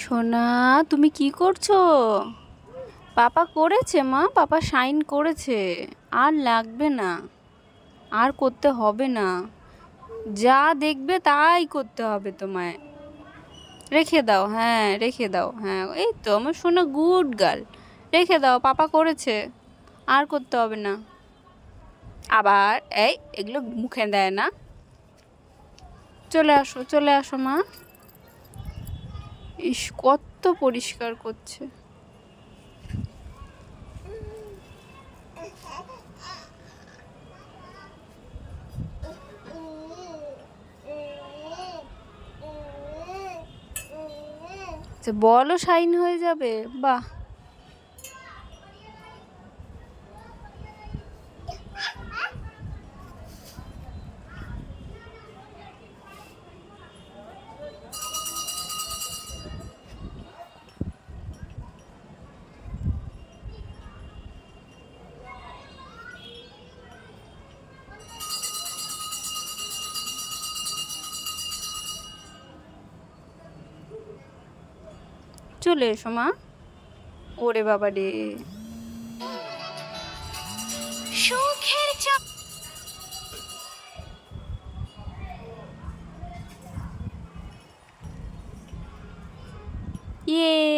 সোনা, তুমি কি করছো? পাপা করেছে মা, পাপা সাইন করেছে। আর লাগবে না, আর করতে হবে না। যা দেখবে তাই করতে হবে তোমায়। রেখে দাও, হ্যাঁ রেখে দাও, হ্যাঁ এই তো আমার সোনা গুড গার্ল। রেখে দাও, পাপা করেছে, আর করতে হবে না। আবার এই এগুলো মুখে দেয় না। চলে আসো, চলে আসো মা। ইস, কত পরিষ্কার করছে। বলও শাইন হয়ে যাবে, বাহ। চলে এসো মা। ওরে বাবা রে। সুখের চাপ। ইয়ে,